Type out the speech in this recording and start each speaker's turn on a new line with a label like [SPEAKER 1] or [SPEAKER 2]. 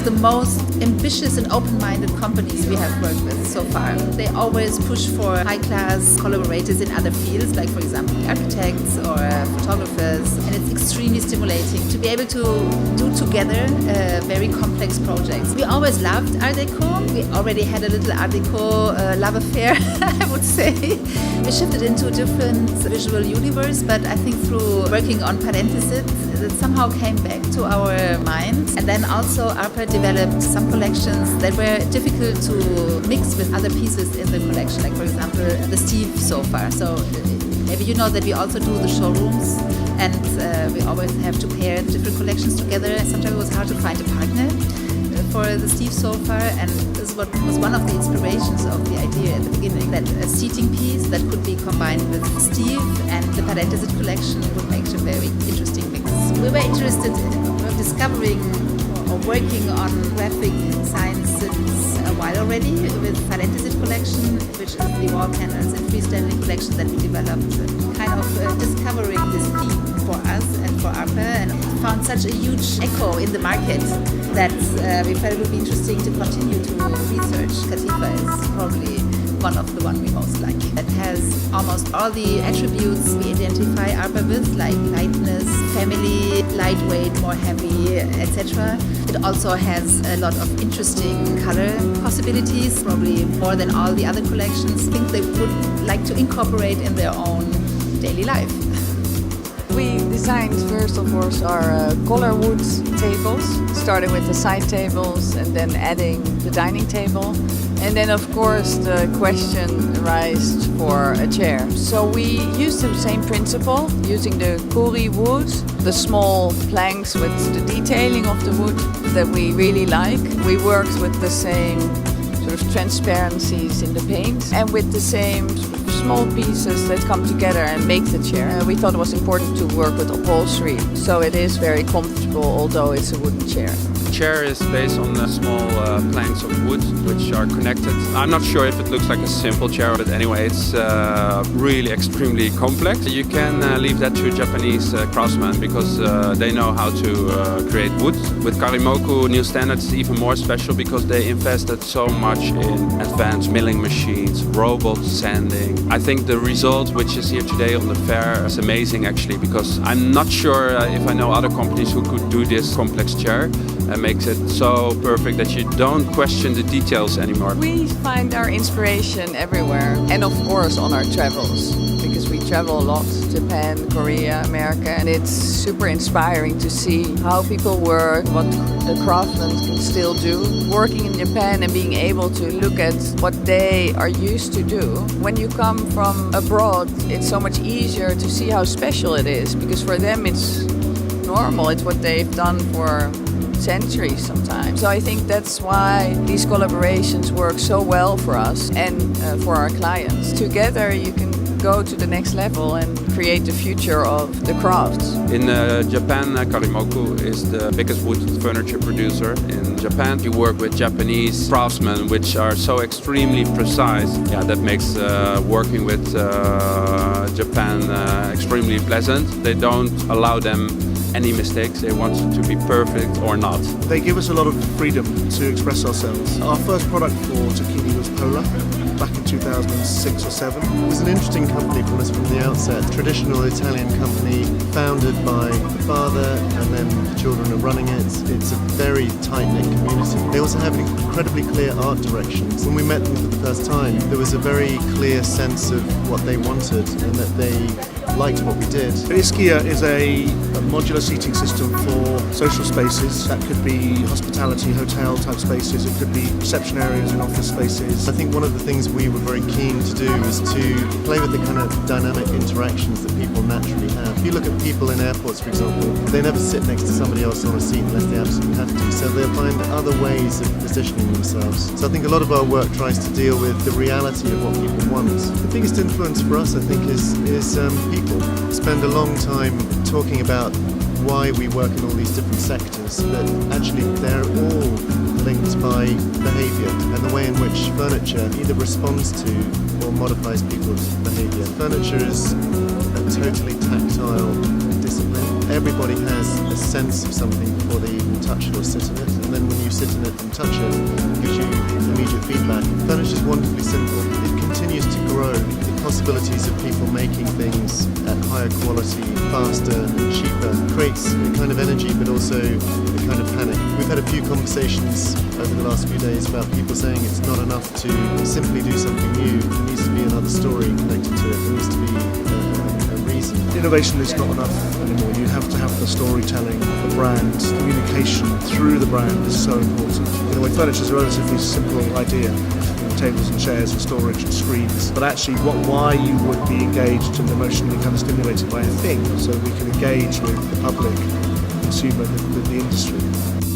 [SPEAKER 1] the most ambitious and open-minded companies we have worked with so far. They always push for high-class collaborators in other fields, like for example architects or photographers, and it's extremely stimulating to be able to do together very complex projects. We always loved Art Deco. We already had a little Art Deco love affair, I would say. We shifted into a different visual universe, but I think through working on parentheses, it somehow came back to our minds. And then also Arper developed some collections that were difficult to mix with other pieces in the collection, like for example the Steve sofa. So maybe you know that we also do the showrooms, and we always have to pair different collections together. Sometimes it was hard to find a partner for the Steve sofa, and this was one of the inspirations of the idea at the beginning, that a seating piece that could be combined with Steve and the parenthesis collection would make a very interesting mix. We were interested in discovering or working on graphic science since a while already with parenthesis collection, which is the wall panels and freestanding collection that we developed, kind of discovering this theme for us and for Arper, and found such a huge echo in the market that we felt it would be interesting to continue to research. Katifa is probably one of the one we most like. It has almost all the attributes we identify Arper with, like lightness, family, lightweight, more heavy, etc. It also has a lot of interesting color possibilities, probably more than all the other collections. I think they would like to incorporate in their own daily life.
[SPEAKER 2] We designed first, of course, our color wood tables, starting with the side tables and then adding the dining table. And then, of course, the question arises for a chair. So we used the same principle, using the kori wood, the small planks with the detailing of the wood that we really like. We worked with the same sort of transparencies in the paint and with the same small pieces that come together and make the chair. We thought it was important to work with upholstery, so it is very comfortable, although it's a wooden chair.
[SPEAKER 3] The chair is based on small planks of wood which are connected. I'm not sure if it looks like a simple chair, but anyway, it's really extremely complex. You can leave that to Japanese craftsmen because they know how to create wood. With Karimoku New Standard, it's even more special because they invested so much in advanced milling machines, robots, sanding. I think the result which is here today on the fair is amazing actually, because I'm not sure if I know other companies who could do this complex chair and makes it so perfect that you don't question the details anymore.
[SPEAKER 2] We find our inspiration everywhere, and of course on our travels, because we travel a lot, Japan, Korea, America, and it's super inspiring to see how people work, what the craftsmen can still do. Working in Japan and being able to look at what they are used to do. When you come from abroad, it's so much easier to see how special it is, because for them it's normal, it's what they've done for centuries sometimes. So I think that's why these collaborations work so well for us and for our clients. Together you can go to the next level and create the future of the crafts.
[SPEAKER 3] In Japan, Karimoku is the biggest wood furniture producer in Japan. You work with Japanese craftsmen which are so extremely precise. Yeah, that makes working with Japan extremely pleasant. They don't allow them any mistakes. They want it to be perfect or not.
[SPEAKER 4] They give us a lot of freedom to express ourselves. Our first product for Tacchini was Polar, back in 2006 or 7. It was an interesting company from the outset. Traditional Italian company, founded by the father, and then the children are running it. It's a very tight-knit community. They also have an incredibly clear art direction. When we met them for the first time, there was a very clear sense of what they wanted and that they liked what we did. Ischia is a modular seating system for social spaces. That could be hospitality, hotel type spaces. It could be reception areas and office spaces. I think one of the things we were very keen to do was to play with the kind of dynamic interactions that people naturally have. If you look at people in airports, for example, they never sit next to somebody else on a seat unless they absolutely have to. So they'll find other ways of positioning themselves. So I think a lot of our work tries to deal with the reality of what people want. The biggest influence for us, I think, is people. Spend a long time talking about why we work in all these different sectors, but actually they're all linked by behaviour and the way in which furniture either responds to or modifies people's behaviour. Furniture is a totally tactile discipline. everybody has a sense of something before they even touch it or sit in it, and then when you sit in it and touch it, it gives you immediate feedback. Furniture is wonderfully simple. It continues to grow. The possibilities of people making things at higher quality, faster and cheaper creates a kind of energy, but also a kind of panic. We've had a few conversations over the last few days about people saying it's not enough to simply do something new. There needs to be another story connected to it. There needs to be a reason.
[SPEAKER 5] Innovation is not enough anymore. You have to have the storytelling, the brand, communication through the brand is so important. In a way, furniture is a relatively simple idea. Tables and chairs and storage and screens, but actually why you would be engaged and emotionally kind of stimulated by a thing, so we can engage with the public, consumer, the industry.